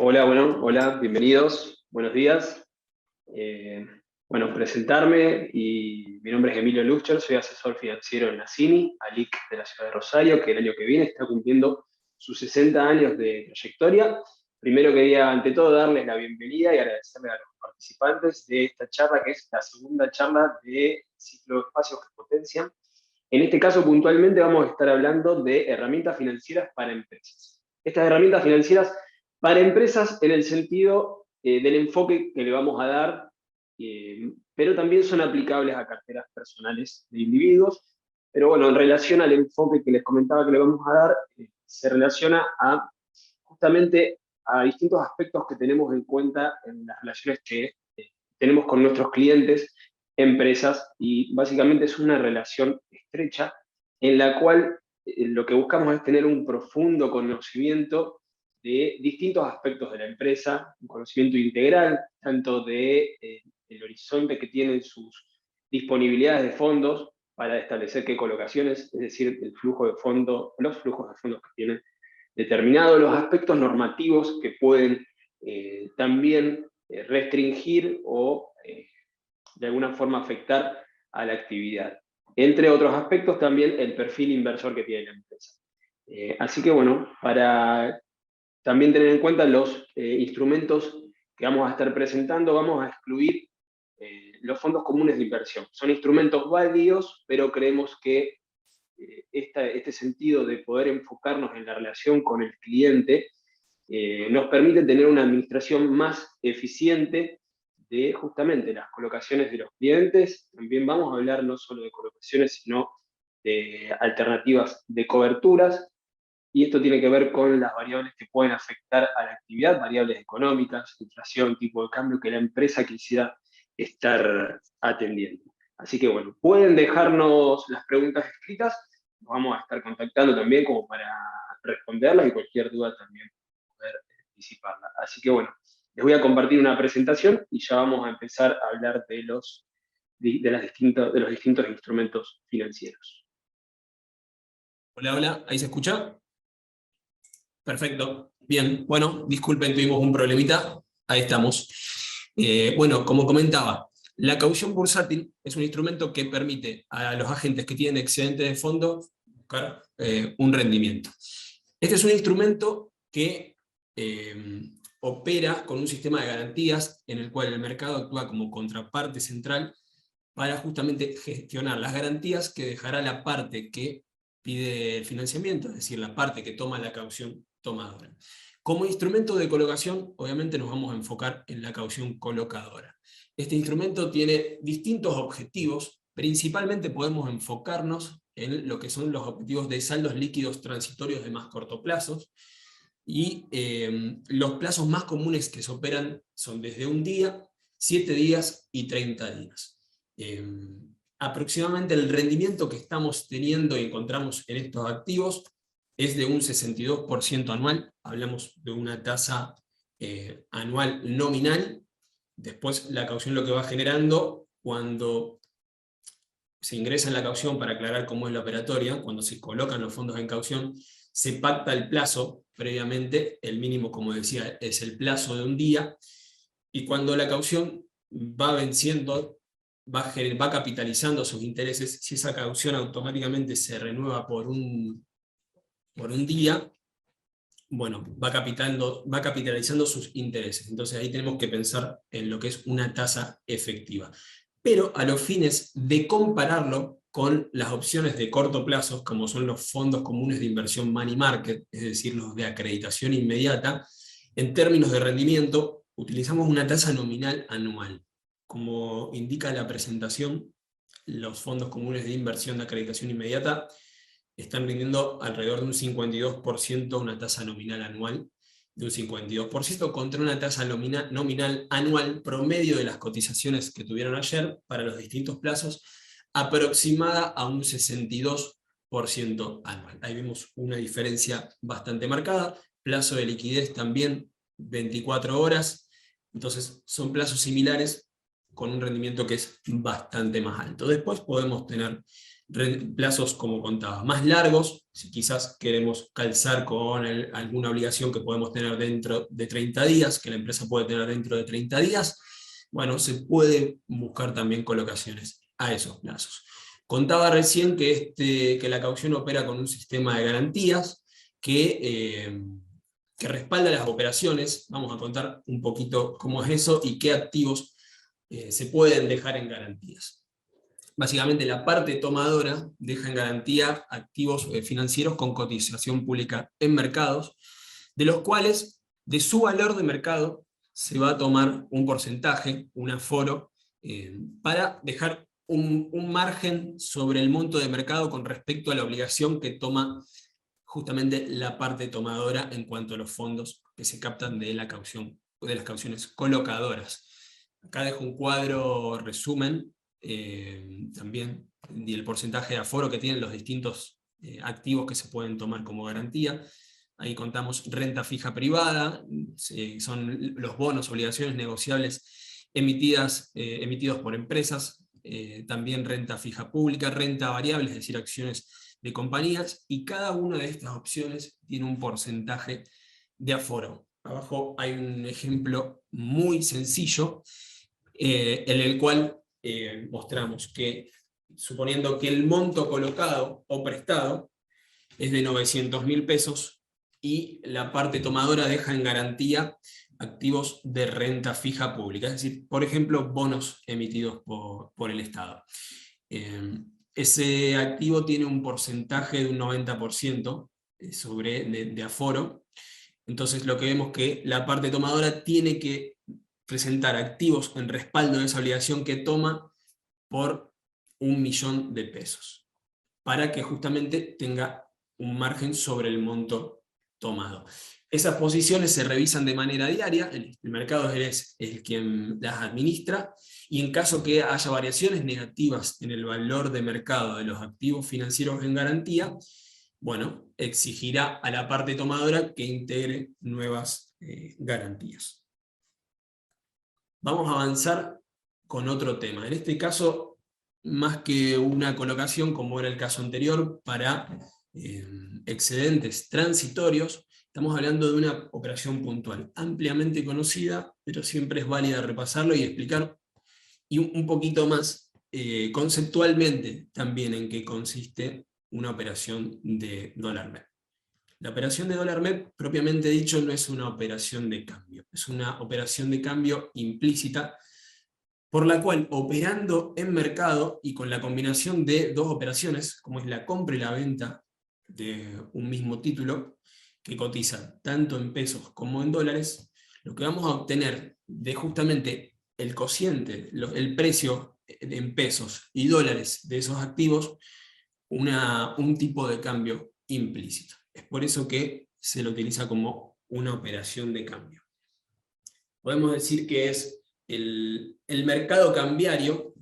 Hola, bienvenidos, buenos días. Presentarme, mi nombre es Emilio Luchter, soy asesor financiero en la CINI, ALIC de la ciudad de Rosario, que el año que viene está cumpliendo sus 60 años de trayectoria. Primero quería, ante todo, darles la bienvenida y agradecerles a los participantes de esta charla, que es la segunda charla de ciclo de espacios que potencian. En este caso, puntualmente, vamos a estar hablando de herramientas financieras para empresas. Estas herramientas financieras para empresas en el sentido del enfoque que le vamos a dar, pero también son aplicables a carteras personales de individuos. Pero bueno, en relación al enfoque que les comentaba que le vamos a dar, se relaciona justamente a distintos aspectos que tenemos en cuenta en las relaciones que tenemos con nuestros clientes, empresas, y básicamente es una relación estrecha en la cual lo que buscamos es tener un profundo conocimiento de distintos aspectos de la empresa, un conocimiento integral, tanto de el horizonte que tienen sus disponibilidades de fondos para establecer qué colocaciones, es decir, el flujo de fondos, los flujos de fondos que tienen determinados, los aspectos normativos que pueden también restringir o de alguna forma afectar a la actividad. Entre otros aspectos también el perfil inversor que tiene la empresa. Así que bueno, para también tener en cuenta los instrumentos que vamos a estar presentando, vamos a excluir los fondos comunes de inversión. Son instrumentos válidos, pero creemos que este sentido de poder enfocarnos en la relación con el cliente nos permite tener una administración más eficiente de justamente las colocaciones de los clientes. También vamos a hablar no solo de colocaciones, sino de alternativas de coberturas, y esto tiene que ver con las variables que pueden afectar a la actividad, variables económicas, inflación, tipo de cambio que la empresa quisiera estar atendiendo. Así que bueno, pueden dejarnos las preguntas escritas, nos vamos a estar contactando también como para responderlas y cualquier duda también poder disiparla. Así que bueno, les voy a compartir una presentación y ya vamos a empezar a hablar de los distintos instrumentos financieros. Hola, ¿ahí se escucha? Perfecto, bien, bueno, disculpen, tuvimos un problemita, ahí estamos. Bueno, como comentaba, la caución bursátil es un instrumento que permite a los agentes que tienen excedente de fondos buscar un rendimiento. Este es un instrumento que opera con un sistema de garantías en el cual el mercado actúa como contraparte central para justamente gestionar las garantías que dejará la parte que pide el financiamiento, es decir, la parte que toma la caución tomadora. Como instrumento de colocación, obviamente nos vamos a enfocar en la caución colocadora. Este instrumento tiene distintos objetivos, principalmente podemos enfocarnos en lo que son los objetivos de saldos líquidos transitorios de más corto plazo, y los plazos más comunes que se operan son desde un día, 7 días y 30 días. Aproximadamente el rendimiento que estamos teniendo y encontramos en estos activos es de un 62% anual, hablamos de una tasa anual nominal. Después la caución lo que va generando cuando se ingresa en la caución, para aclarar cómo es la operatoria, cuando se colocan los fondos en caución, se pacta el plazo previamente, el mínimo, como decía, es el plazo de un día, y cuando la caución va venciendo, va capitalizando sus intereses, si esa caución automáticamente se renueva por un día, bueno, va capitalizando sus intereses. Entonces ahí tenemos que pensar en lo que es una tasa efectiva. Pero a los fines de compararlo con las opciones de corto plazo, como son los fondos comunes de inversión money market, es decir, los de acreditación inmediata, en términos de rendimiento, utilizamos una tasa nominal anual. Como indica la presentación, los fondos comunes de inversión de acreditación inmediata están rindiendo alrededor de un 52%, una tasa nominal anual de un 52%, contra una tasa nominal anual promedio de las cotizaciones que tuvieron ayer para los distintos plazos, aproximada a un 62% anual. Ahí vemos una diferencia bastante marcada. Plazo de liquidez también 24 horas, entonces son plazos similares con un rendimiento que es bastante más alto. Después podemos tener plazos, como contaba, más largos, si quizás queremos calzar con alguna obligación que podemos tener dentro de 30 días, que la empresa puede tener dentro de 30 días, bueno, se puede buscar también colocaciones a esos plazos. Contaba recién que la caución opera con un sistema de garantías que respalda las operaciones. Vamos a contar un poquito cómo es eso y qué activos se pueden dejar en garantías. Básicamente la parte tomadora deja en garantía activos financieros con cotización pública en mercados, de los cuales, de su valor de mercado, se va a tomar un porcentaje, un aforo, para dejar un margen sobre el monto de mercado con respecto a la obligación que toma justamente la parte tomadora en cuanto a los fondos que se captan de la caución, de las cauciones colocadoras. Acá dejo un cuadro resumen también y el porcentaje de aforo que tienen los distintos activos que se pueden tomar como garantía. Ahí contamos renta fija privada, son los bonos, obligaciones negociables emitidos por empresas, también renta fija pública, renta variable, es decir, acciones de compañías, y cada una de estas opciones tiene un porcentaje de aforo. Abajo hay un ejemplo muy sencillo en el cual mostramos que, suponiendo que el monto colocado o prestado es de 900.000 pesos y la parte tomadora deja en garantía activos de renta fija pública, es decir, por ejemplo, bonos emitidos por el Estado. Ese activo tiene un porcentaje de un 90% de aforo. Entonces lo que vemos es que la parte tomadora tiene que presentar activos en respaldo de esa obligación que toma por 1.000.000 de pesos, para que justamente tenga un margen sobre el monto tomado. Esas posiciones se revisan de manera diaria, el mercado es el quien las administra, y en caso que haya variaciones negativas en el valor de mercado de los activos financieros en garantía, bueno, exigirá a la parte tomadora que integre nuevas garantías. Vamos a avanzar con otro tema. En este caso, más que una colocación, como era el caso anterior, para excedentes transitorios, estamos hablando de una operación puntual, ampliamente conocida, pero siempre es válida repasarlo y explicar, y un poquito más conceptualmente también en qué consiste una operación de dólar MEP. La operación de dólar MEP, propiamente dicho, no es una operación de cambio, es una operación de cambio implícita, por la cual, operando en mercado y con la combinación de dos operaciones, como es la compra y la venta de un mismo título, que cotiza tanto en pesos como en dólares, lo que vamos a obtener de justamente el cociente, el precio en pesos y dólares de esos activos, un tipo de cambio implícito. Es por eso que se lo utiliza como una operación de cambio. Podemos decir que es el mercado cambiario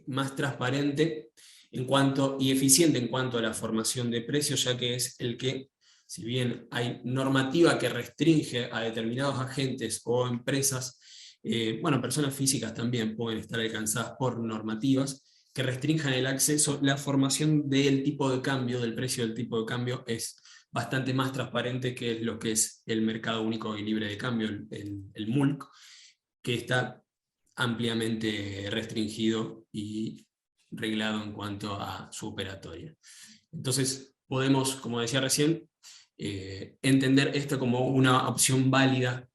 más transparente y eficiente en cuanto a la formación de precios, ya que es el que, si bien hay normativa que restringe a determinados agentes o empresas, personas físicas también pueden estar alcanzadas por normativas que restrinjan el acceso, la formación del tipo de cambio, del precio del tipo de cambio, es bastante más transparente que lo que es el mercado único y libre de cambio, el MULC, que está ampliamente restringido y reglado en cuanto a su operatoria. Entonces podemos, como decía recién, entender esto como una opción válida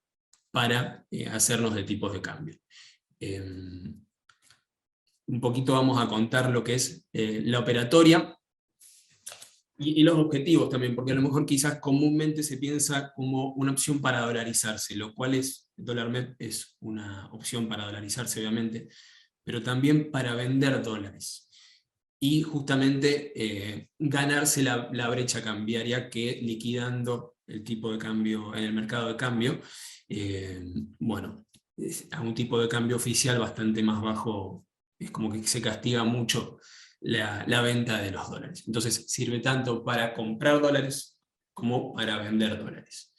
para hacernos de tipos de cambio. Un poquito vamos a contar lo que es la operatoria y los objetivos también, porque a lo mejor quizás comúnmente se piensa como una opción para dolarizarse, lo cual dólar MEP es una opción para dolarizarse obviamente, pero también para vender dólares. Y justamente ganarse la brecha cambiaria que, liquidando el tipo de cambio en el mercado de cambio, a un tipo de cambio oficial bastante más bajo, es como que se castiga mucho la venta de los dólares. Entonces sirve tanto para comprar dólares como para vender dólares.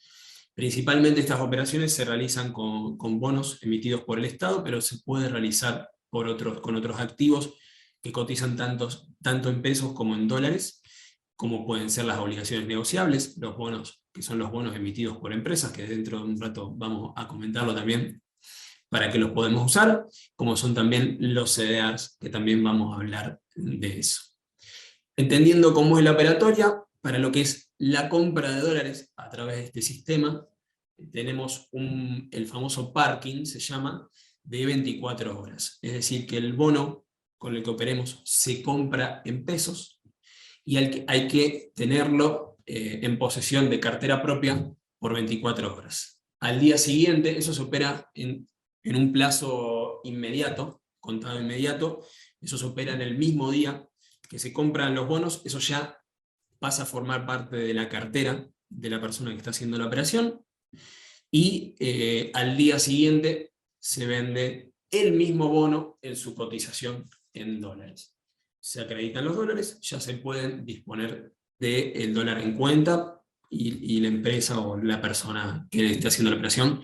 Principalmente estas operaciones se realizan con bonos emitidos por el Estado, pero se puede realizar con otros activos que cotizan tanto en pesos como en dólares, como pueden ser las obligaciones negociables, los bonos, que son los bonos emitidos por empresas, que dentro de un rato vamos a comentarlo también, para que los podemos usar, como son también los CDRs, que también vamos a hablar de eso. Entendiendo cómo es la operatoria, para lo que es la compra de dólares a través de este sistema, tenemos el famoso parking, se llama, de 24 horas. Es decir, que el bono con el que operemos se compra en pesos, y hay que tenerlo en posesión de cartera propia por 24 horas. Al día siguiente, eso se opera en un plazo inmediato, contado inmediato, eso se opera en el mismo día que se compran los bonos, eso ya pasa a formar parte de la cartera de la persona que está haciendo la operación, y al día siguiente se vende el mismo bono en su cotización en dólares. Se acreditan los dólares, ya se pueden disponer del dólar en cuenta, y la empresa o la persona que esté haciendo la operación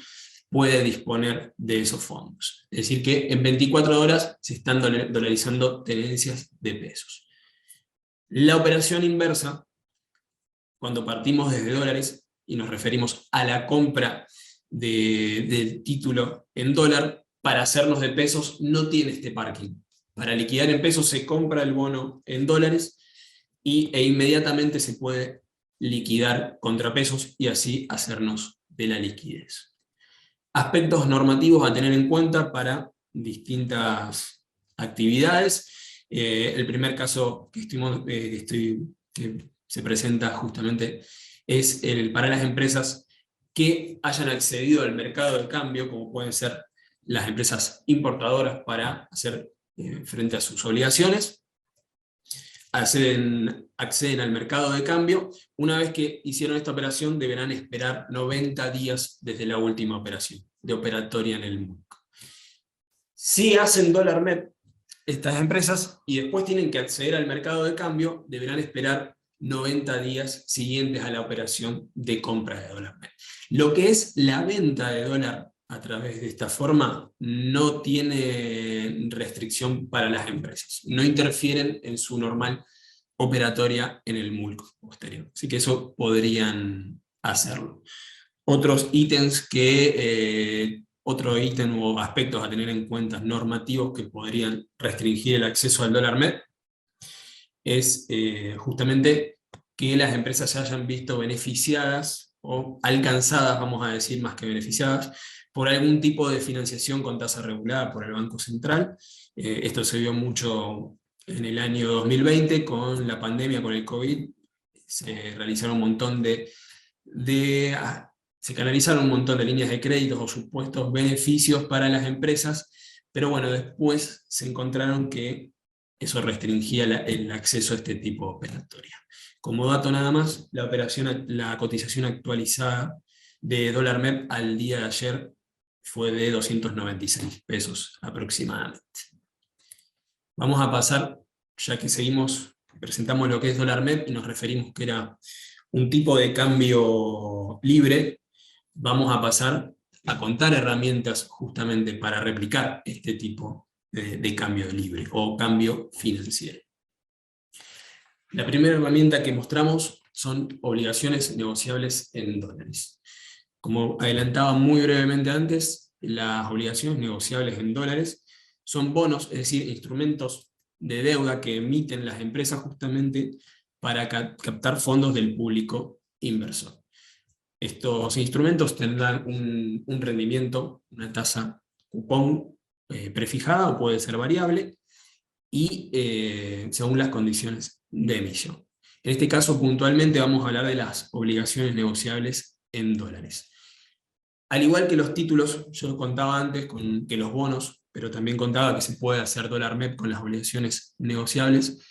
puede disponer de esos fondos. Es decir, que en 24 horas se están dolarizando tenencias de pesos. La operación inversa, cuando partimos desde dólares y nos referimos a la compra del título en dólar, para hacernos de pesos no tiene este parking. Para liquidar en pesos se compra el bono en dólares e inmediatamente se puede liquidar contra pesos y así hacernos de la liquidez. Aspectos normativos a tener en cuenta para distintas actividades. El primer caso que se presenta justamente es para las empresas que hayan accedido al mercado de cambio, como pueden ser las empresas importadoras, para hacer frente a sus obligaciones. Acceden al mercado de cambio. Una vez que hicieron esta operación, deberán esperar 90 días desde la última operación de operatoria en el MULC. Si hacen dólar MEP estas empresas y después tienen que acceder al mercado de cambio, deberán esperar 90 días siguientes a la operación de compra de dólar MEP. Lo que es la venta de dólar a través de esta forma no tiene restricción para las empresas, no interfieren en su normal operatoria en el MULC posterior, así que eso podrían hacerlo. Otros ítems otro ítem o aspectos a tener en cuenta normativos que podrían restringir el acceso al dólar MEP es justamente que las empresas se hayan visto beneficiadas o alcanzadas, vamos a decir más que beneficiadas, por algún tipo de financiación con tasa regulada por el Banco Central. Esto se vio mucho en el año 2020 con la pandemia, con el COVID. Se realizaron un montón se canalizaron un montón de líneas de créditos o supuestos beneficios para las empresas, pero bueno, después se encontraron que eso restringía el acceso a este tipo de operatoria. Como dato nada más, la cotización actualizada de dólar MEP al día de ayer fue de 296 pesos aproximadamente. Vamos a pasar, ya que presentamos lo que es dólar MEP y nos referimos que era un tipo de cambio libre, vamos a pasar a contar herramientas justamente para replicar este tipo de cambio libre o cambio financiero. La primera herramienta que mostramos son obligaciones negociables en dólares. Como adelantaba muy brevemente antes, las obligaciones negociables en dólares son bonos, es decir, instrumentos de deuda que emiten las empresas justamente para captar fondos del público inversor. Estos instrumentos tendrán un rendimiento, una tasa cupón prefijada o puede ser variable, y según las condiciones de emisión. En este caso, puntualmente, vamos a hablar de las obligaciones negociables en dólares. Al igual que los títulos, yo contaba antes que los bonos, pero también contaba que se puede hacer dólar MEP con las obligaciones negociables,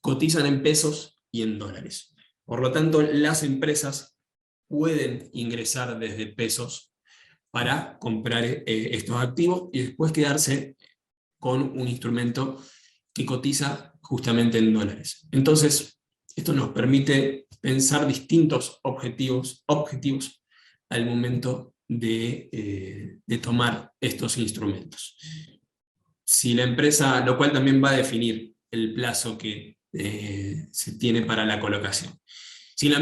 cotizan en pesos y en dólares. Por lo tanto, las empresas pueden ingresar desde pesos para comprar estos activos y después quedarse con un instrumento que cotiza justamente en dólares. Entonces, esto nos permite pensar distintos objetivos al momento de tomar estos instrumentos. Si la empresa, lo cual también va a definir el plazo que se tiene para la colocación. Si la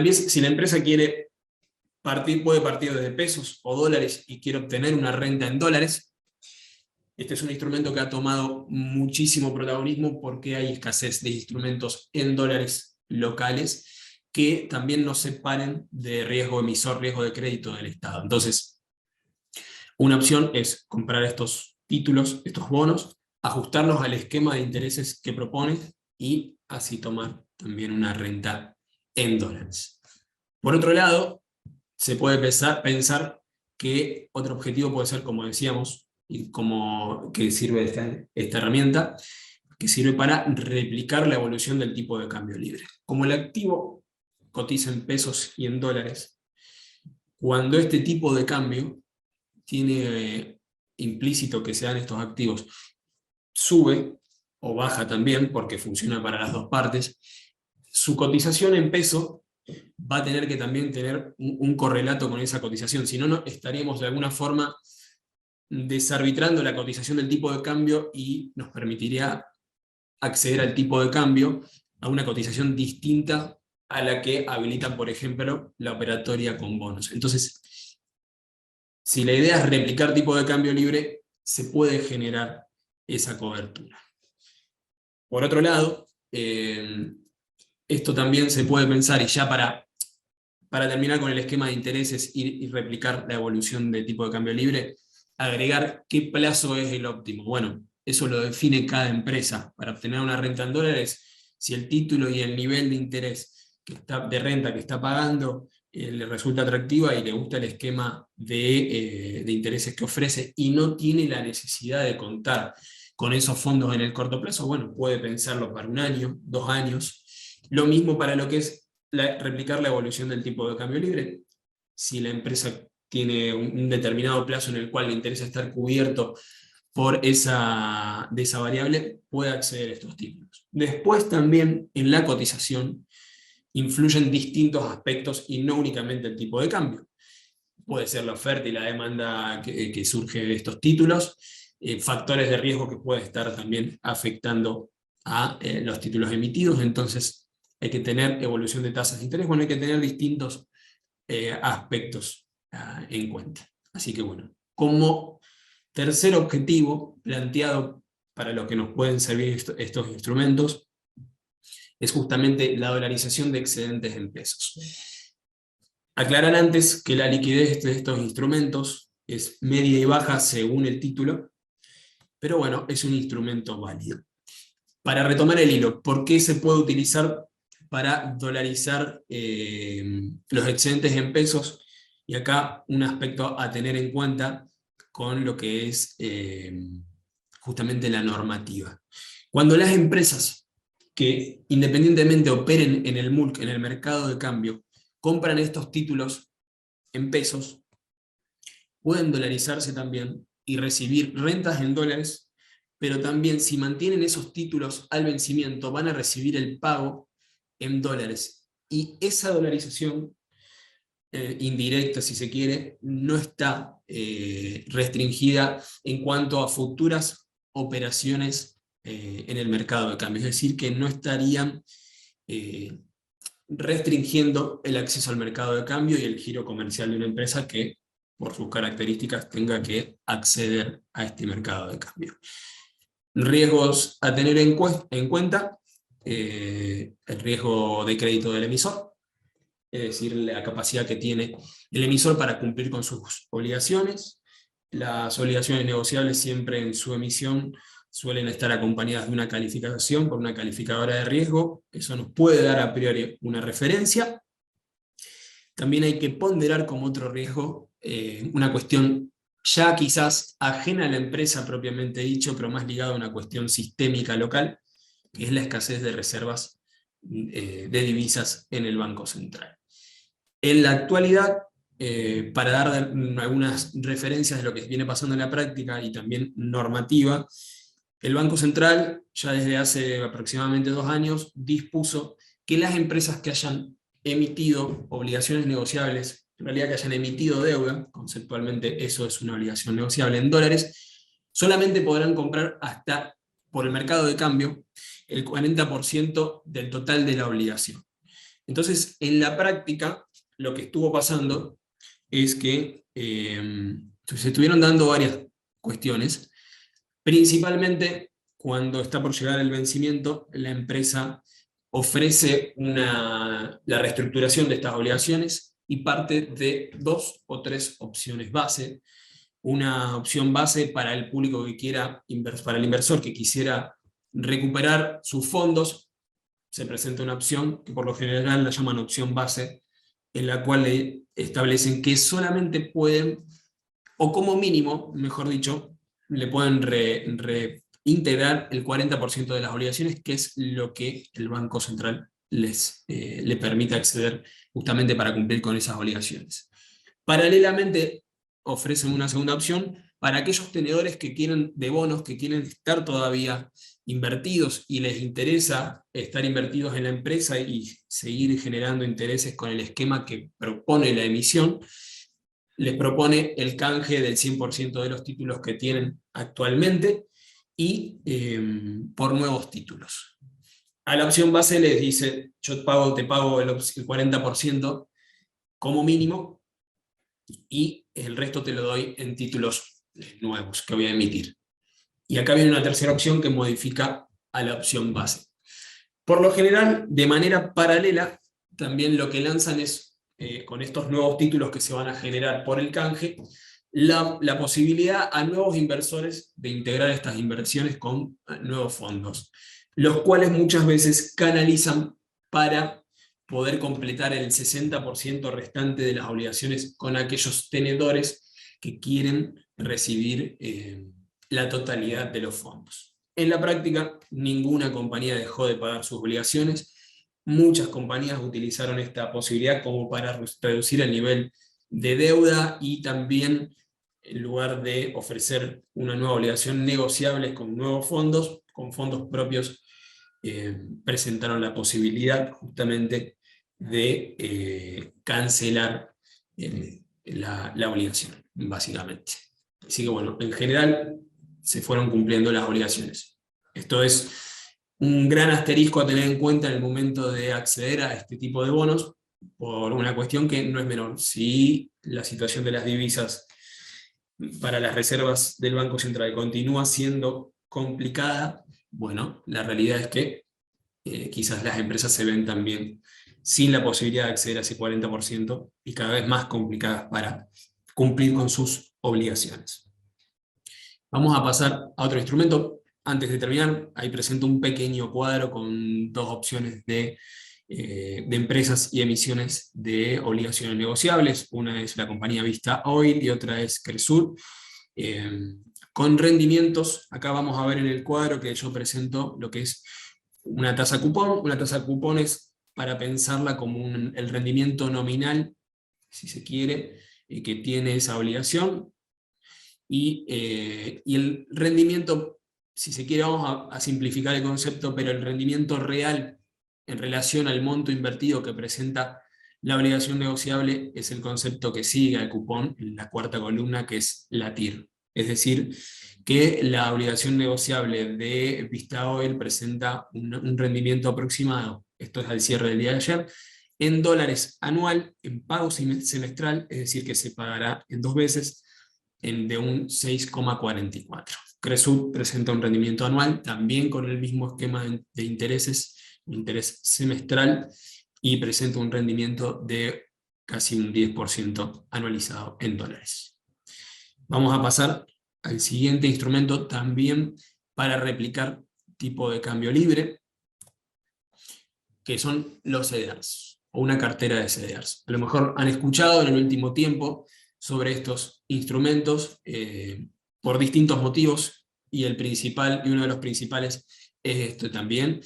empresa puede partir desde pesos o dólares y quiere obtener una renta en dólares, este es un instrumento que ha tomado muchísimo protagonismo porque hay escasez de instrumentos en dólares locales que también nos separen de riesgo emisor, riesgo de crédito del Estado. Entonces, una opción es comprar estos títulos, estos bonos, ajustarlos al esquema de intereses que propone y así tomar también una renta en dólares. Por otro lado, se puede pensar que otro objetivo puede ser, como decíamos, y como que sirve esta herramienta, que sirve para replicar la evolución del tipo de cambio libre. Como el activo cotiza en pesos y en dólares, cuando este tipo de cambio tiene implícito que sean estos activos, sube o baja también, porque funciona para las dos partes, su cotización en peso va a tener que también tener un correlato con esa cotización, si no, estaríamos de alguna forma desarbitrando la cotización del tipo de cambio y nos permitiría acceder al tipo de cambio a una cotización distinta a la que habilita, por ejemplo, la operatoria con bonos. Entonces, si la idea es replicar tipo de cambio libre, se puede generar esa cobertura. Por otro lado, esto también se puede pensar, y ya para terminar con el esquema de intereses y replicar la evolución de tipo de cambio libre, agregar qué plazo es el óptimo. Bueno, eso lo define cada empresa. Para obtener una renta en dólares, si el título y el nivel de interés de renta que está pagando le resulta atractiva y le gusta el esquema de intereses que ofrece y no tiene la necesidad de contar con esos fondos en el corto plazo, bueno, puede pensarlo para 1 año, 2 años. Lo mismo para lo que es replicar la evolución del tipo de cambio libre. Si la empresa tiene un determinado plazo en el cual le interesa estar cubierto de esa variable, puede acceder a estos títulos. Después también en la cotización influyen distintos aspectos y no únicamente el tipo de cambio. Puede ser la oferta y la demanda que surge de estos títulos, factores de riesgo que pueden estar también afectando a los títulos emitidos. Entonces hay que tener evolución de tasas de interés, bueno, hay que tener distintos aspectos en cuenta. Así que bueno, como tercer objetivo planteado para lo que nos pueden servir estos instrumentos, es justamente la dolarización de excedentes en pesos. Aclarar antes que la liquidez de estos instrumentos es media y baja según el título, pero bueno, es un instrumento válido. Para retomar el hilo, ¿por qué se puede utilizar para dolarizar los excedentes en pesos? Y acá un aspecto a tener en cuenta con lo que es justamente la normativa. Cuando las empresas que independientemente operen en el MULC, en el mercado de cambio, compran estos títulos en pesos, pueden dolarizarse también y recibir rentas en dólares, pero también si mantienen esos títulos al vencimiento van a recibir el pago en dólares. Y esa dolarización indirecta, si se quiere, no está restringida en cuanto a futuras operaciones en el mercado de cambio. Es decir, que no estarían restringiendo el acceso al mercado de cambio y el giro comercial de una empresa que, por sus características, tenga que acceder a este mercado de cambio. Riesgos a tener en cuenta, el riesgo de crédito del emisor, es decir, la capacidad que tiene el emisor para cumplir con sus obligaciones. Las obligaciones negociables siempre en su emisión suelen estar acompañadas de una calificación por una calificadora de riesgo, eso nos puede dar a priori una referencia. También hay que ponderar como otro riesgo una cuestión ya quizás ajena a la empresa propiamente dicho, pero más ligada a una cuestión sistémica local, que es la escasez de reservas de divisas en el Banco Central. En la actualidad, para dar algunas referencias de lo que viene pasando en la práctica y también normativa, el Banco Central, ya desde hace aproximadamente 2 años, dispuso que las empresas que hayan emitido obligaciones negociables, en realidad que hayan emitido deuda, conceptualmente eso es una obligación negociable en dólares, solamente podrán comprar hasta por el mercado de cambio el 40% del total de la obligación. Entonces, en la práctica, lo que estuvo pasando es que se estuvieron dando varias cuestiones, principalmente cuando está por llegar el vencimiento, la empresa ofrece la reestructuración de estas obligaciones y parte de 2 o 3 opciones base. Una opción base para el público que quiera, para el inversor que quisiera recuperar sus fondos, se presenta una opción que por lo general la llaman opción base, en la cual le establecen que solamente pueden, o como mínimo, mejor dicho, le pueden reintegrar el 40% de las obligaciones, que es lo que el Banco Central le permite acceder justamente para cumplir con esas obligaciones. Paralelamente, ofrecen una segunda opción para aquellos tenedores que quieren de bonos, que quieren estar todavía invertidos y les interesa estar invertidos en la empresa y seguir generando intereses con el esquema que propone la emisión, les propone el canje del 100% de los títulos que tienen actualmente y por nuevos títulos. A la opción base les dice, yo te pago el 40% como mínimo y el resto te lo doy en títulos nuevos que voy a emitir. Y acá viene una tercera opción que modifica a la opción base. Por lo general, de manera paralela, también lo que lanzan es, con estos nuevos títulos que se van a generar por el canje, la posibilidad a nuevos inversores de integrar estas inversiones con nuevos fondos, los cuales muchas veces canalizan para poder completar el 60% restante de las obligaciones con aquellos tenedores que quieren recibir la totalidad de los fondos. En la práctica, ninguna compañía dejó de pagar sus obligaciones. Muchas compañías utilizaron esta posibilidad como para reducir el nivel de deuda y también, en lugar de ofrecer una nueva obligación negociable con nuevos fondos, con fondos propios, presentaron la posibilidad justamente de cancelar la obligación, básicamente. Así que bueno, en general se fueron cumpliendo las obligaciones. Esto es un gran asterisco a tener en cuenta en el momento de acceder a este tipo de bonos, por una cuestión que no es menor. Si la situación de las divisas para las reservas del Banco Central continúa siendo complicada, bueno, la realidad es que quizás las empresas se ven también sin la posibilidad de acceder a ese 40% y cada vez más complicadas para cumplir con sus obligaciones. Vamos a pasar a otro instrumento. Antes de terminar, ahí presento un pequeño cuadro con 2 opciones de empresas y emisiones de obligaciones negociables. Una es la compañía Vista Oil y otra es Cresur. Con rendimientos, acá vamos a ver en el cuadro que yo presento lo que es una tasa cupón. Una tasa cupón es para pensarla como el rendimiento nominal, si se quiere, que tiene esa obligación. Y el rendimiento, si se quiere, vamos a simplificar el concepto, pero el rendimiento real en relación al monto invertido que presenta la obligación negociable es el concepto que sigue al cupón en la cuarta columna, que es la TIR. Es decir, que la obligación negociable de Vista Oil presenta un rendimiento aproximado, esto es al cierre del día de ayer, en dólares anual, en pago semestral, es decir, que se pagará en 2 veces, de un 6,44. Cresur presenta un rendimiento anual, también con el mismo esquema de intereses, interés semestral, y presenta un rendimiento de casi un 10% anualizado en dólares. Vamos a pasar al siguiente instrumento, también para replicar tipo de cambio libre, que son los CDRs, o una cartera de CDRs. A lo mejor han escuchado en el último tiempo sobre estos instrumentos por distintos motivos, y uno de los principales es esto también,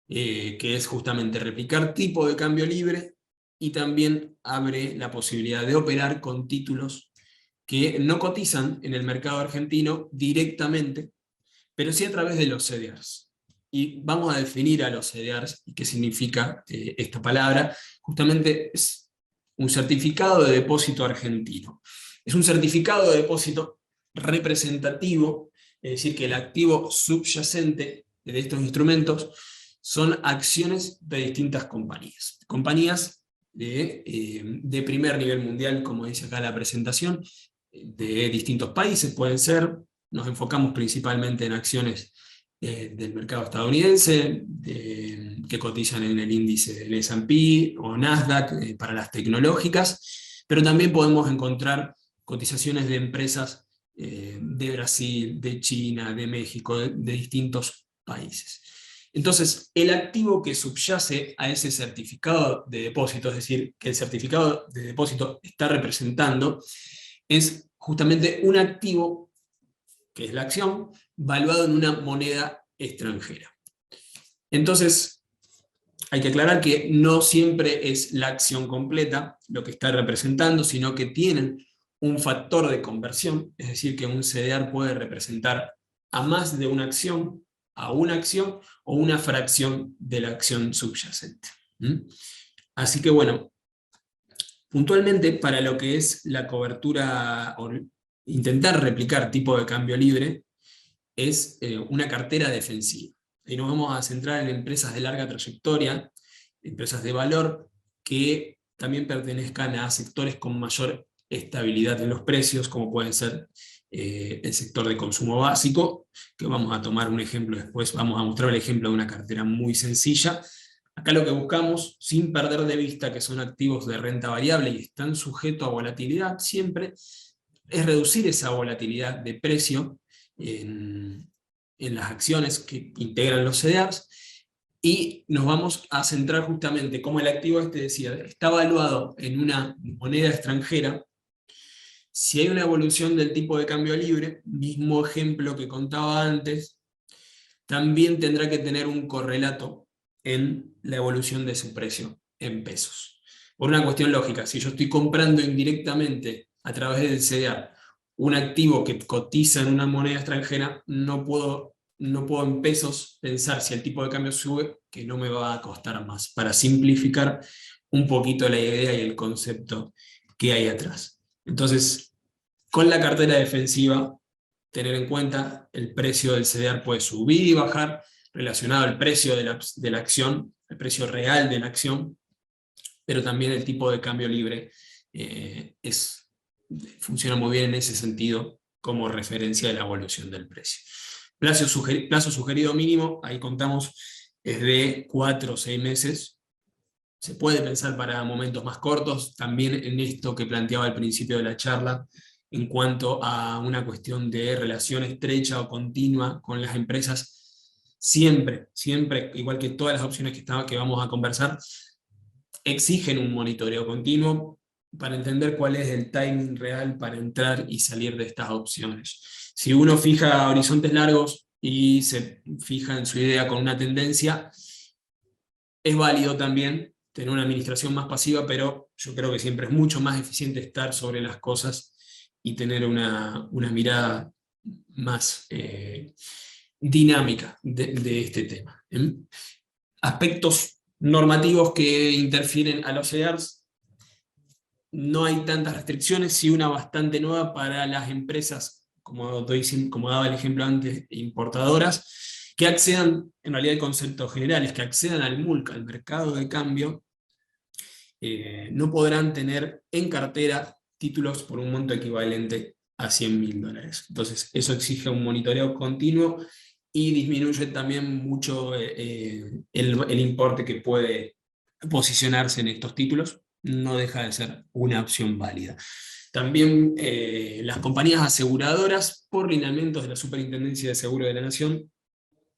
que es justamente replicar tipo de cambio libre, y también abre la posibilidad de operar con títulos que no cotizan en el mercado argentino directamente, pero sí a través de los CDRs. Y vamos a definir a los CDRs y qué significa esta palabra. Justamente es un certificado de depósito argentino. Es un certificado de depósito representativo, es decir, que el activo subyacente de estos instrumentos son acciones de distintas compañías. Compañías de primer nivel mundial, como dice acá la presentación, de distintos países pueden ser. Nos enfocamos principalmente en acciones del mercado estadounidense, que cotizan en el índice del S&P o Nasdaq para las tecnológicas, pero también podemos encontrar cotizaciones de empresas de Brasil, de China, de México, de distintos países. Entonces, el activo que subyace a ese certificado de depósito, es decir, que el certificado de depósito está representando, es justamente un activo, que es la acción, valuado en una moneda extranjera. Entonces, hay que aclarar que no siempre es la acción completa lo que está representando, sino que tienen un factor de conversión, es decir, que un CDR puede representar a más de una acción, a una acción o una fracción de la acción subyacente. Así que bueno, puntualmente para lo que es la cobertura o intentar replicar tipo de cambio libre, es una cartera defensiva. Y nos vamos a centrar en empresas de larga trayectoria, empresas de valor que también pertenezcan a sectores con mayor estabilidad en los precios, como pueden ser el sector de consumo básico, que vamos a tomar un ejemplo después, vamos a mostrar el ejemplo de una cartera muy sencilla. Acá lo que buscamos, sin perder de vista que son activos de renta variable y están sujetos a volatilidad siempre, es reducir esa volatilidad de precio en las acciones que integran los CDRs, y nos vamos a centrar justamente, como el activo decía, está valuado en una moneda extranjera. Si hay una evolución del tipo de cambio libre, mismo ejemplo que contaba antes, también tendrá que tener un correlato en la evolución de su precio en pesos. Por una cuestión lógica, si yo estoy comprando indirectamente a través del CDR un activo que cotiza en una moneda extranjera, no puedo en pesos pensar, si el tipo de cambio sube, que no me va a costar más, para simplificar un poquito la idea y el concepto que hay atrás. Entonces, con la cartera defensiva, tener en cuenta el precio del CDR puede subir y bajar relacionado al precio de la acción, el precio real de la acción, pero también el tipo de cambio libre funciona muy bien en ese sentido como referencia de la evolución del precio. Plazo sugerido mínimo, ahí contamos, es de 4 o 6 meses. Se puede pensar para momentos más cortos, también en esto que planteaba al principio de la charla, en cuanto a una cuestión de relación estrecha o continua con las empresas, siempre, igual que todas las opciones que vamos a conversar, exigen un monitoreo continuo para entender cuál es el timing real para entrar y salir de estas opciones. Si uno fija horizontes largos y se fija en su idea con una tendencia, es válido también tener una administración más pasiva, pero yo creo que siempre es mucho más eficiente estar sobre las cosas y tener una mirada más dinámica de este tema. Aspectos normativos que interfieren a los CDRs: no hay tantas restricciones, sí una bastante nueva para las empresas, como daba el ejemplo antes, importadoras, que accedan, en realidad el concepto general es que accedan al MULC, al mercado de cambio, no podrán tener en cartera títulos por un monto equivalente a $100.000. Entonces eso exige un monitoreo continuo y disminuye también mucho el importe que puede posicionarse en estos títulos. No deja de ser una opción válida. También las compañías aseguradoras, por lineamientos de la Superintendencia de Seguro de la Nación,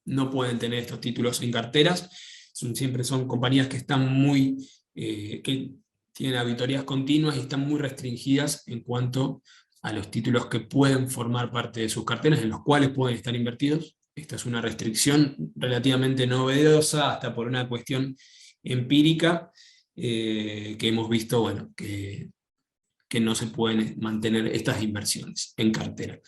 no pueden tener estos títulos en carteras. Siempre son compañías que están que tienen auditorías continuas y están muy restringidas en cuanto a los títulos que pueden formar parte de sus carteras, en los cuales pueden estar invertidos. Esta es una restricción relativamente novedosa, hasta por una cuestión empírica, que hemos visto, bueno, que no se pueden mantener estas inversiones en cartera.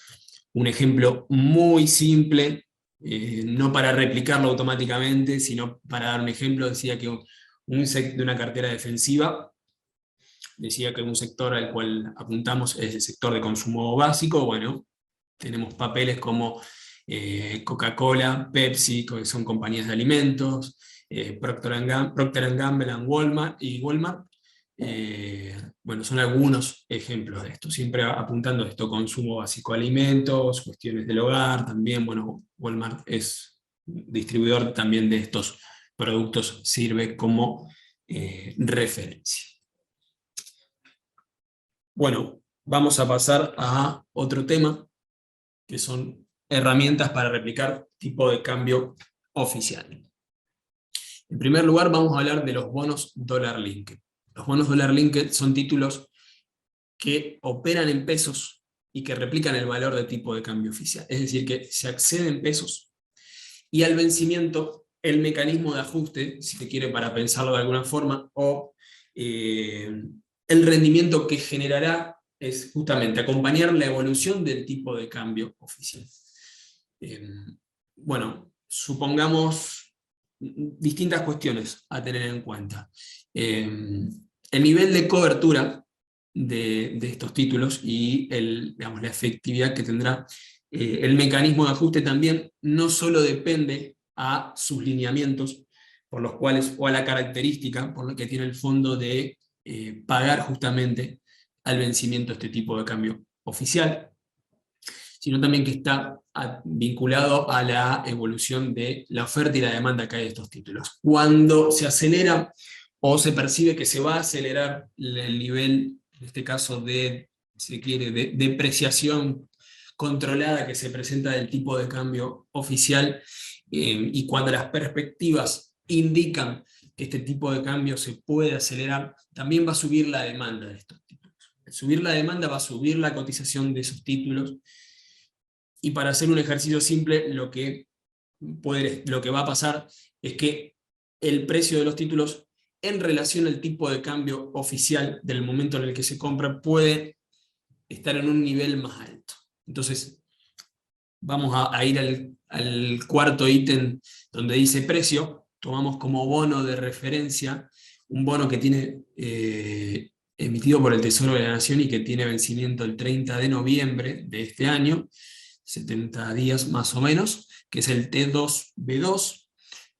Un ejemplo muy simple, no para replicarlo automáticamente, sino para dar un ejemplo, decía que de una cartera defensiva, decía que un sector al cual apuntamos es el sector de consumo básico. Bueno, tenemos papeles como Coca-Cola, Pepsi, que son compañías de alimentos, Procter & Gamble y Walmart. Bueno, son algunos ejemplos de esto, siempre apuntando a esto: consumo básico de alimentos, cuestiones del hogar, también, bueno, Walmart es distribuidor también de estos productos, sirve como referencia. Bueno, vamos a pasar a otro tema, que son herramientas para replicar tipo de cambio oficial. En primer lugar, vamos a hablar de los bonos dólar linked. Los bonos dólar linked son títulos que operan en pesos y que replican el valor de tipo de cambio oficial. Es decir, que se accede en pesos y al vencimiento el mecanismo de ajuste, si se quiere para pensarlo de alguna forma, o el rendimiento que generará es justamente acompañar la evolución del tipo de cambio oficial. Bueno, supongamos distintas cuestiones a tener en cuenta. El nivel de cobertura de estos títulos y digamos, la efectividad que tendrá el mecanismo de ajuste también no solo depende a sus lineamientos por los cuales, o a la característica por la que tiene el fondo de pagar justamente al vencimiento este tipo de cambio oficial, sino también que está vinculado a la evolución de la oferta y la demanda que hay de estos títulos. Cuando se acelera o se percibe que se va a acelerar el nivel, en este caso de, si se quiere, de depreciación controlada que se presenta del tipo de cambio oficial, y cuando las perspectivas indican que este tipo de cambio se puede acelerar, también va a subir la demanda de estos títulos. Al subir la demanda va a subir la cotización de esos títulos, y para hacer un ejercicio simple, lo que va a pasar es que el precio de los títulos en relación al tipo de cambio oficial del momento en el que se compra puede estar en un nivel más alto. Entonces, vamos a ir al cuarto ítem donde dice precio. Tomamos como bono de referencia un bono que tiene emitido por el Tesoro de la Nación y que tiene vencimiento el 30 de noviembre de este año, 70 días más o menos, que es el T2B2.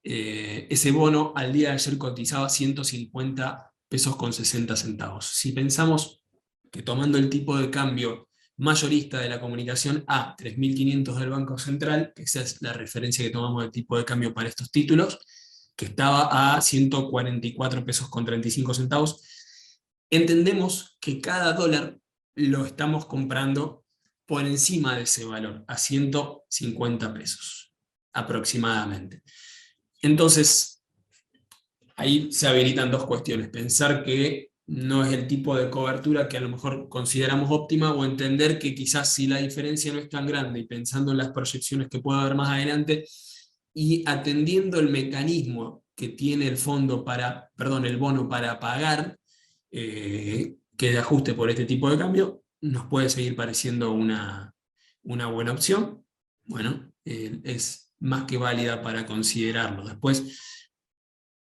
Ese bono al día de ayer cotizaba 150 pesos con 60 centavos. Si pensamos que tomando el tipo de cambio mayorista de la comunicación A, 3.500 del Banco Central, que esa es la referencia que tomamos de tipo de cambio para estos títulos, que estaba a 144 pesos con 35 centavos, entendemos que cada dólar lo estamos comprando por encima de ese valor, a 150 pesos aproximadamente. Entonces, ahí se habilitan dos cuestiones: pensar que no es el tipo de cobertura que a lo mejor consideramos óptima, o entender que quizás si la diferencia no es tan grande, y pensando en las proyecciones que pueda haber más adelante, y atendiendo el mecanismo que tiene el bono para pagar, que de ajuste por este tipo de cambio, nos puede seguir pareciendo una buena opción. Bueno, es más que válida para considerarlo. Después,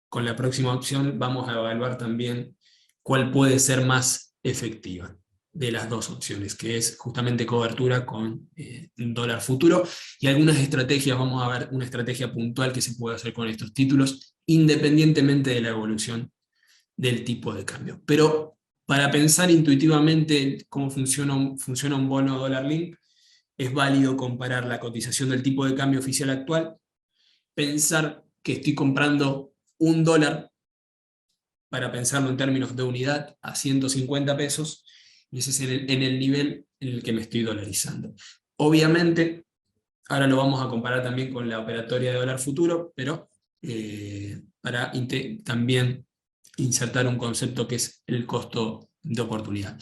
con la próxima opción, vamos a evaluar también cuál puede ser más efectiva de las dos opciones, que es justamente cobertura con dólar futuro, y algunas estrategias. Vamos a ver una estrategia puntual que se puede hacer con estos títulos, independientemente de la evolución del tipo de cambio. Pero para pensar intuitivamente cómo funciona un bono dólar link, es válido comparar la cotización del tipo de cambio oficial actual, pensar que estoy comprando un dólar, para pensarlo en términos de unidad, a 150 pesos, y ese es en el nivel en el que me estoy dolarizando. Obviamente, ahora lo vamos a comparar también con la operatoria de dólar futuro, pero para también insertar un concepto que es el costo de oportunidad.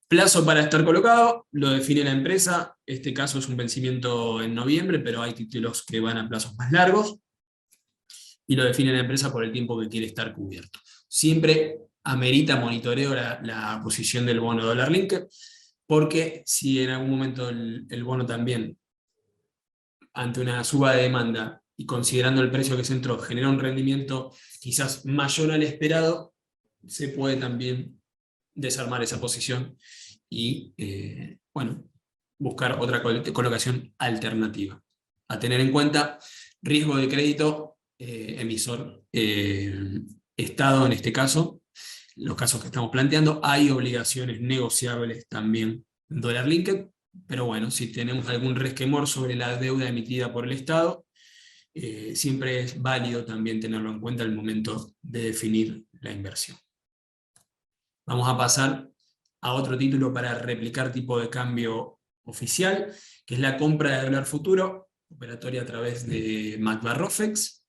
Plazo para estar colocado, lo define la empresa. Este caso es un vencimiento en noviembre, pero hay títulos que van a plazos más largos, y lo define la empresa por el tiempo que quiere estar cubierto. Siempre amerita monitoreo la posición del bono dólar link, porque si en algún momento el bono también, ante una suba de demanda y considerando el precio que se entró, genera un rendimiento quizás mayor al esperado, se puede también desarmar esa posición y bueno, buscar otra colocación alternativa. a tener en cuenta. Riesgo de crédito, emisor, Estado en este caso, los casos que estamos planteando. Hay obligaciones negociables también en dólar linked, pero bueno, si tenemos algún resquemor sobre la deuda emitida por el Estado, siempre es válido también tenerlo en cuenta al momento de definir la inversión. Vamos a pasar a otro título para replicar tipo de cambio oficial, que es la compra de dólar futuro, operatoria a través de McBarrofex.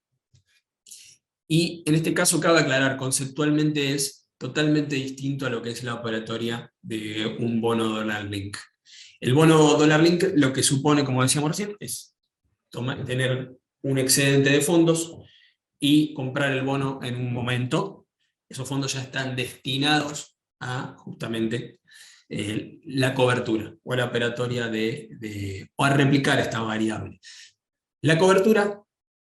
Y en este caso cabe aclarar, conceptualmente es totalmente distinto a lo que es la operatoria de un bono dólar link. El bono dólar link lo que supone, como decíamos recién, es tener un excedente de fondos y comprar el bono en un momento. Esos fondos ya están destinados a justamente la cobertura o la operatoria o a replicar esta variable. La cobertura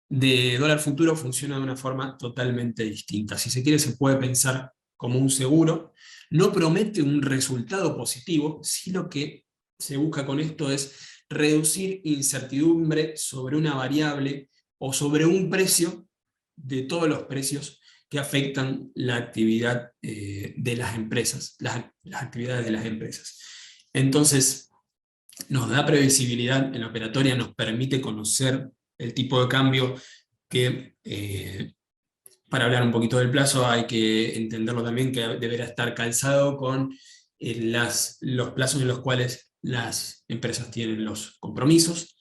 de dólar futuro funciona de una forma totalmente distinta. Si se quiere, se puede pensar como un seguro. No promete un resultado positivo, si lo que se busca con esto es reducir incertidumbre sobre una variable o sobre un precio de todos los precios que afectan la actividad de las empresas, las actividades de las empresas. Entonces, nos da previsibilidad en la operatoria, nos permite conocer el tipo de cambio que, para hablar un poquito del plazo, hay que entenderlo también que deberá estar calzado con los plazos en los cuales las empresas tienen los compromisos,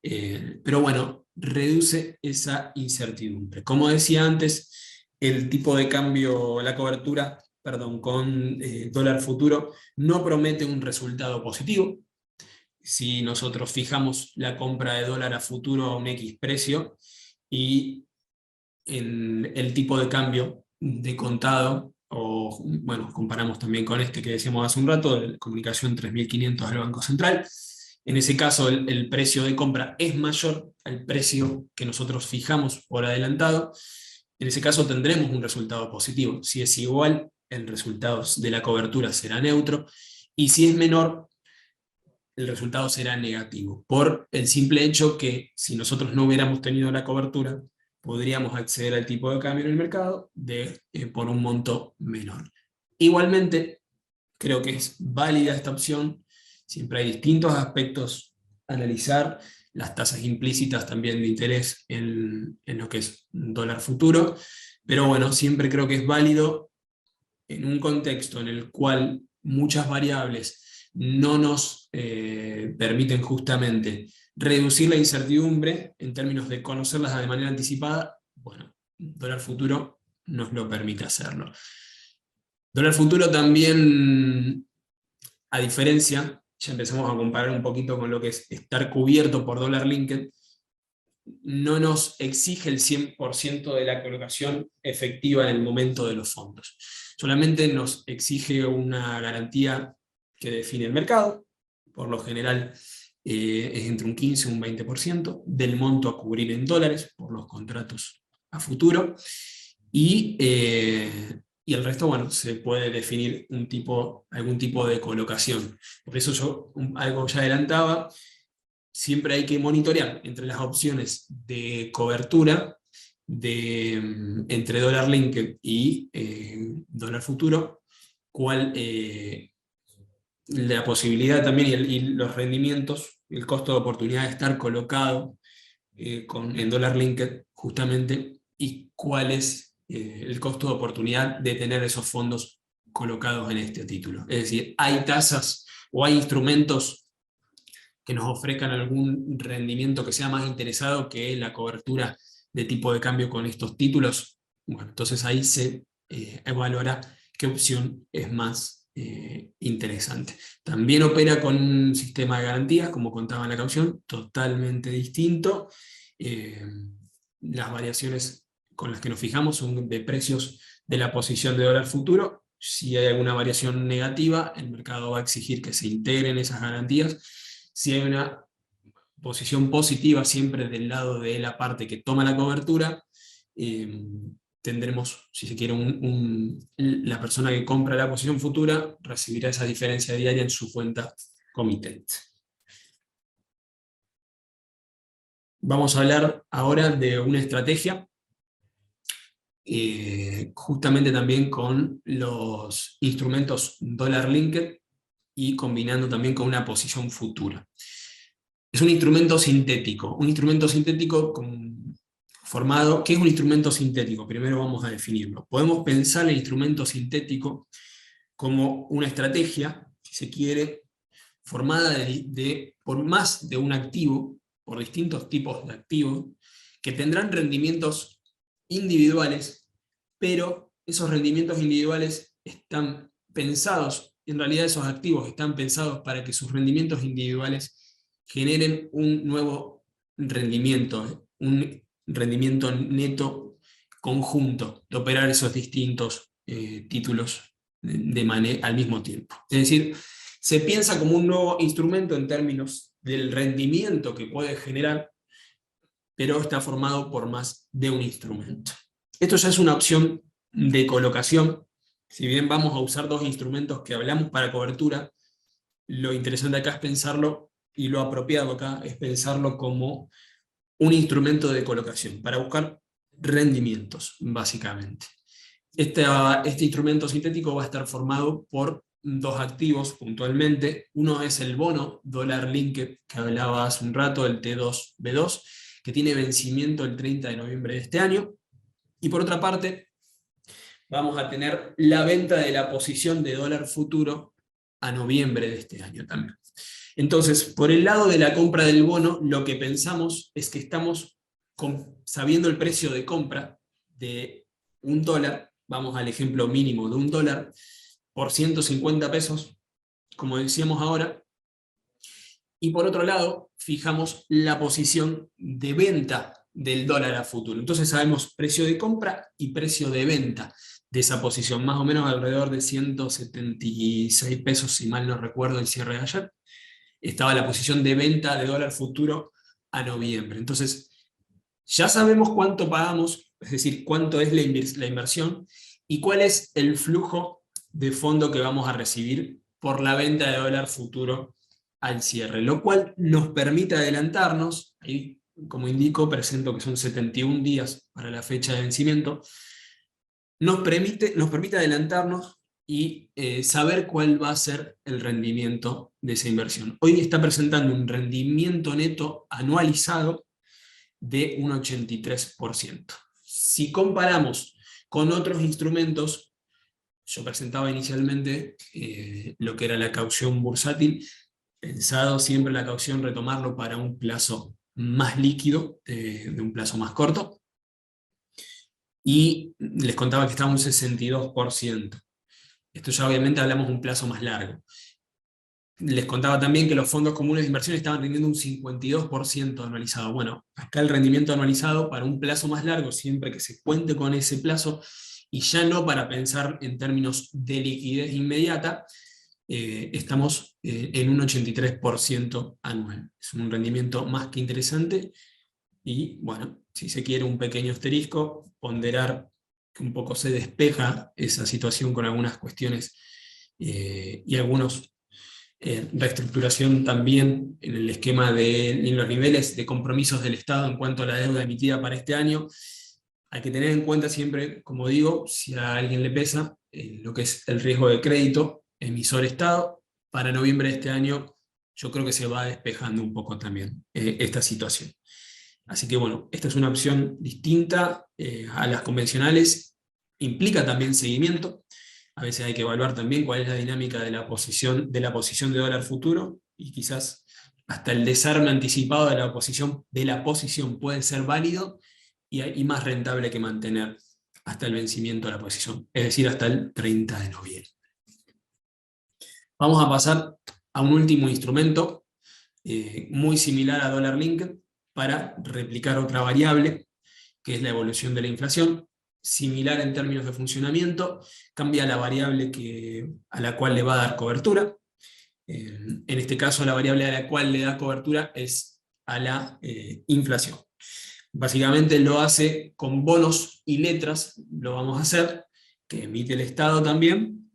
pero bueno, reduce esa incertidumbre. Como decía antes, el tipo de cambio, la cobertura, perdón, con dólar futuro no promete un resultado positivo. Si nosotros fijamos la compra de dólar a futuro a un X precio y en el tipo de cambio de contado, o bueno, comparamos también con este que decíamos hace un rato, de comunicación 3500 del Banco Central, en ese caso el precio de compra es mayor al precio que nosotros fijamos por adelantado, en ese caso tendremos un resultado positivo. Si es igual, el resultado de la cobertura será neutro, y si es menor, el resultado será negativo, por el simple hecho que si nosotros no hubiéramos tenido la cobertura, podríamos acceder al tipo de cambio en el mercado por un monto menor. Igualmente, creo que es válida esta opción, siempre hay distintos aspectos a analizar, las tasas implícitas también de interés en lo que es dólar futuro, pero bueno, siempre creo que es válido en un contexto en el cual muchas variables no nos permiten justamente reducir la incertidumbre en términos de conocerlas de manera anticipada. Bueno, dólar futuro nos lo permite hacerlo. Dólar futuro también, a diferencia, ya empezamos a comparar un poquito con lo que es estar cubierto por dólar linked, no nos exige el 100% de la colocación efectiva en el momento de los fondos. Solamente nos exige una garantía que define el mercado, por lo general es entre un 15 y un 20% del monto a cubrir en dólares por los contratos a futuro, y el resto, bueno, se puede definir algún tipo de colocación. Por eso yo algo ya adelantaba, siempre hay que monitorear entre las opciones de cobertura entre dólar linked y dólar futuro, cuál la posibilidad también y los rendimientos, el costo de oportunidad de estar colocado en dólar linked justamente, y cuál es el costo de oportunidad de tener esos fondos colocados en este título. Es decir, hay tasas o hay instrumentos que nos ofrezcan algún rendimiento que sea más interesado que la cobertura de tipo de cambio con estos títulos. Bueno, entonces ahí se evaluará qué opción es más interesante. También opera con un sistema de garantías, como contaba en la caución, totalmente distinto. Las variaciones con las que nos fijamos son de precios de la posición de dólar futuro. Si hay alguna variación negativa, el mercado va a exigir que se integren esas garantías. Si hay una posición positiva siempre del lado de la parte que toma la cobertura, tendremos, si se quiere, la persona que compra la posición futura recibirá esa diferencia diaria en su cuenta comitente. vamos a hablar ahora de una estrategia, justamente también con los instrumentos dollar linked y combinando también con una posición futura. Es un instrumento sintético formado. ¿Qué es un instrumento sintético? Primero vamos a definirlo. Podemos pensar el instrumento sintético como una estrategia, si se quiere, formada por más de un activo, por distintos tipos de activos, que tendrán rendimientos individuales, pero esos rendimientos individuales están pensados, en realidad esos activos están pensados para que sus rendimientos individuales generen un nuevo rendimiento, un rendimiento neto conjunto de operar esos distintos títulos al mismo tiempo. Es decir, se piensa como un nuevo instrumento en términos del rendimiento que puede generar, pero está formado por más de un instrumento. Esto ya es una opción de colocación. Si bien vamos a usar dos instrumentos que hablamos para cobertura, lo interesante acá es pensarlo, y lo apropiado acá es pensarlo como un instrumento de colocación, para buscar rendimientos, básicamente. Este instrumento sintético va a estar formado por dos activos puntualmente. Uno es el bono dólar linked que hablaba hace un rato, el T2B2, que tiene vencimiento el 30 de noviembre de este año. Y por otra parte, vamos a tener la venta de la posición de dólar futuro a noviembre de este año también. Entonces, por el lado de la compra del bono, lo que pensamos es que estamos sabiendo el precio de compra de $1, vamos al ejemplo mínimo de $1, por 150 pesos, como decíamos ahora, y por otro lado, fijamos la posición de venta del dólar a futuro. Entonces sabemos precio de compra y precio de venta de esa posición, más o menos alrededor de 176 pesos, si mal no recuerdo el cierre de ayer. Estaba la posición de venta de dólar futuro a noviembre. Entonces, ya sabemos cuánto pagamos, es decir, cuánto es la inversión y cuál es el flujo de fondo que vamos a recibir por la venta de dólar futuro al cierre, lo cual nos permite adelantarnos, ahí como indico, presento que son 71 días para la fecha de vencimiento, nos permite adelantarnos y saber cuál va a ser el rendimiento de esa inversión. Hoy está presentando un rendimiento neto anualizado de un 83%. Si comparamos con otros instrumentos, yo presentaba inicialmente lo que era la caución bursátil, pensado siempre la caución retomarlo para un plazo más líquido, de un plazo más corto, y les contaba que estaba un 62%. Esto ya obviamente hablamos de un plazo más largo. Les contaba también que los fondos comunes de inversión estaban rindiendo un 52% anualizado. Bueno, acá el rendimiento anualizado para un plazo más largo, siempre que se cuente con ese plazo, y ya no para pensar en términos de liquidez inmediata, estamos en un 83% anual. Es un rendimiento más que interesante y, bueno, si se quiere un pequeño asterisco, ponderar que un poco se despeja esa situación con algunas cuestiones y algunos reestructuración también en el esquema en los niveles de compromisos del Estado en cuanto a la deuda emitida para este año. Hay que tener en cuenta siempre, como digo, si a alguien le pesa, lo que es el riesgo de crédito, emisor Estado. Para noviembre de este año yo creo que se va despejando un poco también esta situación. Así que bueno, esta es una opción distinta a las convencionales, implica también seguimiento. A veces hay que evaluar también cuál es la dinámica de la posición de dólar futuro, y quizás hasta el desarme anticipado de la posición puede ser válido y más rentable que mantener hasta el vencimiento de la posición, es decir, hasta el 30 de noviembre. Vamos a pasar a un último instrumento muy similar a dólar linked para replicar otra variable, que es la evolución de la inflación. Similar en términos de funcionamiento, cambia la variable a la cual le va a dar cobertura. En este caso, la variable a la cual le da cobertura es a la inflación. Básicamente lo hace con bonos y letras, lo vamos a hacer, que emite el Estado también,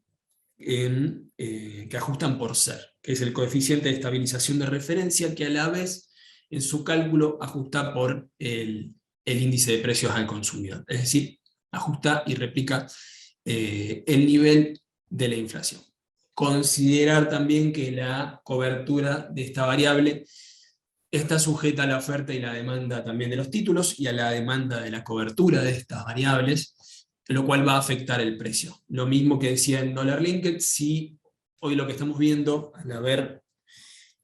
que ajustan por ser, que es el coeficiente de estabilización de referencia, que a la vez en su cálculo ajusta por el índice de precios al consumidor. Es decir, ajusta y replica el nivel de la inflación. Considerar también que la cobertura de esta variable está sujeta a la oferta y la demanda también de los títulos y a la demanda de la cobertura de estas variables, lo cual va a afectar el precio. Lo mismo que decía en Dollar Linked, si hoy lo que estamos viendo, al ver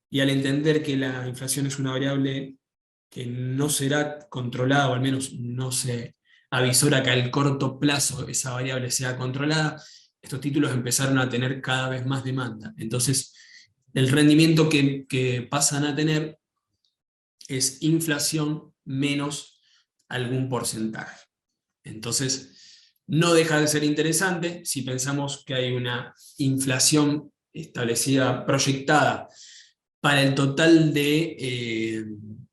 y al entender que la inflación es una variable que no será controlada, o al menos no se avisora que al corto plazo esa variable sea controlada, estos títulos empezaron a tener cada vez más demanda. Entonces, el rendimiento que pasan a tener es inflación menos algún porcentaje. Entonces, no deja de ser interesante si pensamos que hay una inflación establecida, proyectada para el total de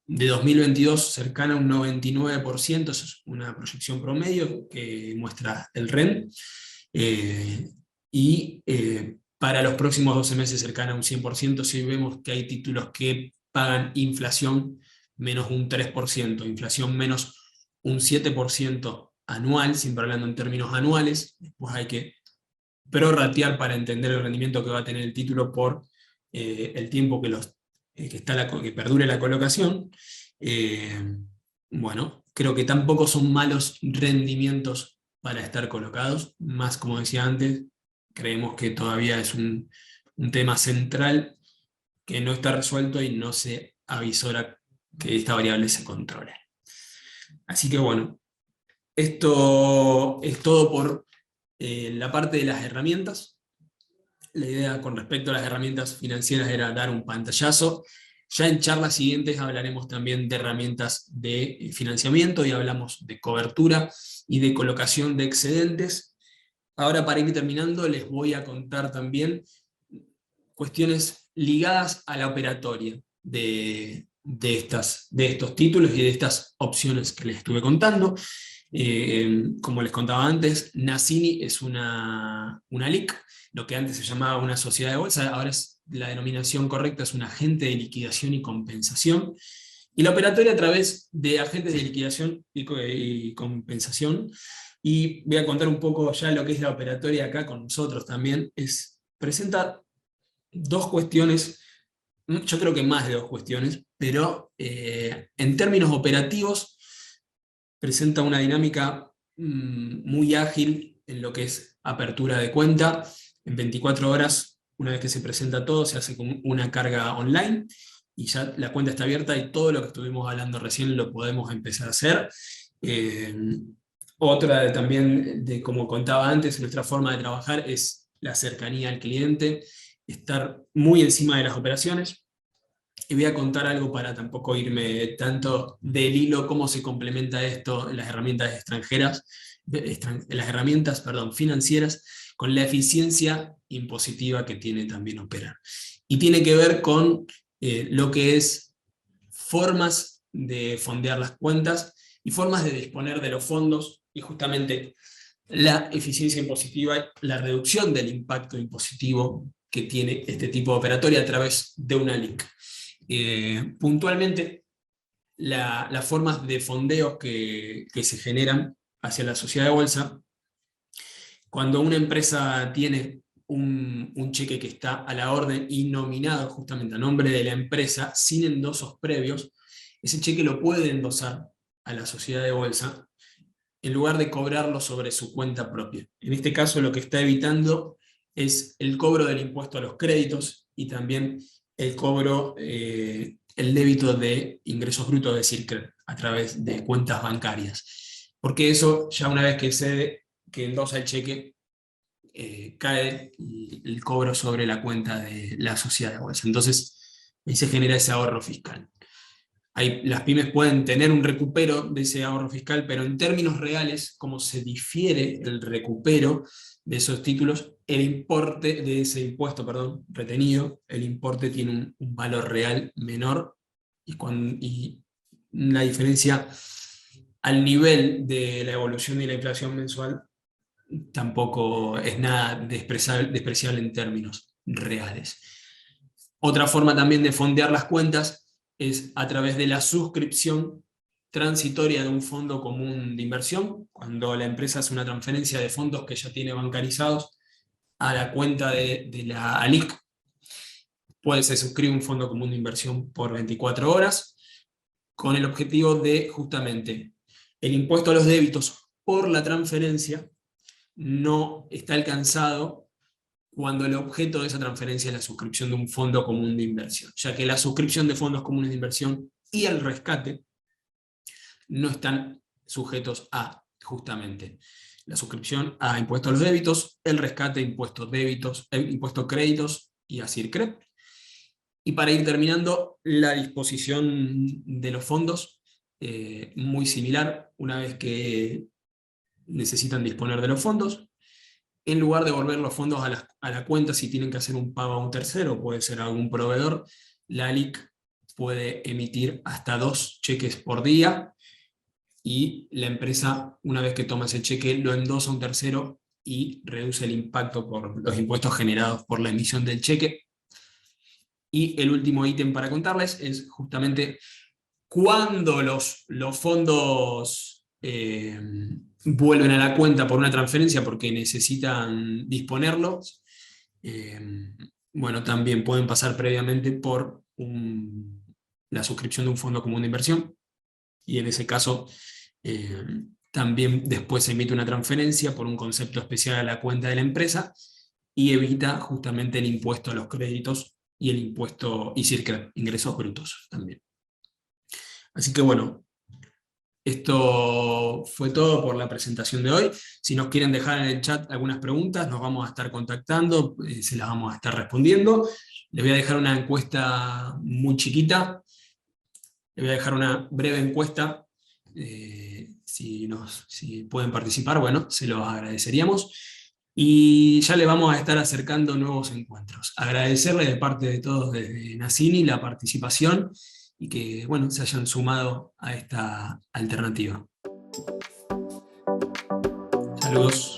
2022 cercana a un 99%, eso es una proyección promedio que muestra el REN, para los próximos 12 meses cercana a un 100%, si vemos que hay títulos que pagan inflación menos un 3%, inflación menos un 7% anual, siempre hablando en términos anuales, después hay que prorratear para entender el rendimiento que va a tener el título por el tiempo que perdure la colocación. Bueno, creo que tampoco son malos rendimientos para estar colocados, más como decía antes, creemos que todavía es un tema central que no está resuelto y no se avisora que esta variable se controle. Así que bueno, esto es todo por la parte de las herramientas. La idea con respecto a las herramientas financieras era dar un pantallazo. Ya en charlas siguientes hablaremos también de herramientas de financiamiento y hablamos de cobertura y de colocación de excedentes. Ahora, para ir terminando, les voy a contar también cuestiones ligadas a la operatoria de estos títulos y de estas opciones que les estuve contando. Como les contaba antes, Nassini es una LIC, lo que antes se llamaba una sociedad de bolsa, ahora la denominación correcta es un agente de liquidación y compensación, y la operatoria a través de agentes de liquidación y compensación, y voy a contar un poco ya lo que es la operatoria acá con nosotros también, presenta dos cuestiones, yo creo que más de dos cuestiones, pero en términos operativos presenta una dinámica muy ágil en lo que es apertura de cuenta. En 24 horas, una vez que se presenta todo, se hace con una carga online y ya la cuenta está abierta y todo lo que estuvimos hablando recién lo podemos empezar a hacer. Otra también, como contaba antes, nuestra forma de trabajar es la cercanía al cliente, estar muy encima de las operaciones. Y voy a contar algo para tampoco irme tanto del hilo, cómo se complementa esto en las herramientas extranjeras, las herramientas, financieras, con la eficiencia impositiva que tiene también operar. Y tiene que ver con lo que es formas de fondear las cuentas y formas de disponer de los fondos, y justamente la eficiencia impositiva, la reducción del impacto impositivo que tiene este tipo de operatoria a través de una LIC. Puntualmente, las formas de fondeos que se generan hacia la sociedad de bolsa, cuando una empresa tiene un cheque que está a la orden y nominado justamente a nombre de la empresa, sin endosos previos, ese cheque lo puede endosar a la sociedad de bolsa en lugar de cobrarlo sobre su cuenta propia. En este caso, lo que está evitando es el cobro del impuesto a los créditos y también el cobro, el débito de ingresos brutos, es decir, a través de cuentas bancarias. Porque eso, ya una vez que endosa el cheque, cae el cobro sobre la cuenta de la sociedad de bolsa. Entonces, ahí se genera ese ahorro fiscal. Las pymes pueden tener un recupero de ese ahorro fiscal, pero en términos reales, como se difiere el recupero de esos títulos, el importe de ese impuesto, retenido, el importe tiene un valor real menor, y la diferencia al nivel de la evolución de la inflación mensual tampoco es nada despreciable en términos reales. Otra forma también de fondear las cuentas es a través de la suscripción transitoria de un fondo común de inversión, cuando la empresa hace una transferencia de fondos que ya tiene bancarizados a la cuenta de la ALIC. Se suscribe un fondo común de inversión por 24 horas, con el objetivo de justamente el impuesto a los débitos por la transferencia no está alcanzado cuando el objeto de esa transferencia es la suscripción de un fondo común de inversión, ya que la suscripción de fondos comunes de inversión y el rescate no están sujetos a, justamente, la suscripción a impuestos a los débitos, el rescate a impuestos débitos, impuestos créditos y a CIRCREP. Y para ir terminando, la disposición de los fondos, muy similar, una vez que necesitan disponer de los fondos, en lugar de devolver los fondos a la cuenta, si tienen que hacer un pago a un tercero, puede ser a algún proveedor, la ALIC puede emitir hasta 2 cheques por día, y la empresa, una vez que toma ese cheque, lo endosa a un tercero y reduce el impacto por los impuestos generados por la emisión del cheque. Y el último ítem para contarles es justamente cuando los fondos vuelven a la cuenta por una transferencia porque necesitan disponerlos, bueno, también pueden pasar previamente por la suscripción de un fondo común de inversión, y en ese caso también después se emite una transferencia por un concepto especial a la cuenta de la empresa y evita justamente el impuesto a los créditos y el impuesto ICIRCREP, ingresos brutos también. Así que bueno, esto fue todo por la presentación de hoy. Si nos quieren dejar en el chat algunas preguntas, nos vamos a estar contactando, se las vamos a estar respondiendo. Les voy a dejar una encuesta muy chiquita, les voy a dejar una breve encuesta, si pueden participar, bueno, se los agradeceríamos. Y ya le vamos a estar acercando nuevos encuentros. Agradecerle de parte de todos desde Nassini la participación y que, bueno, se hayan sumado a esta alternativa. Saludos.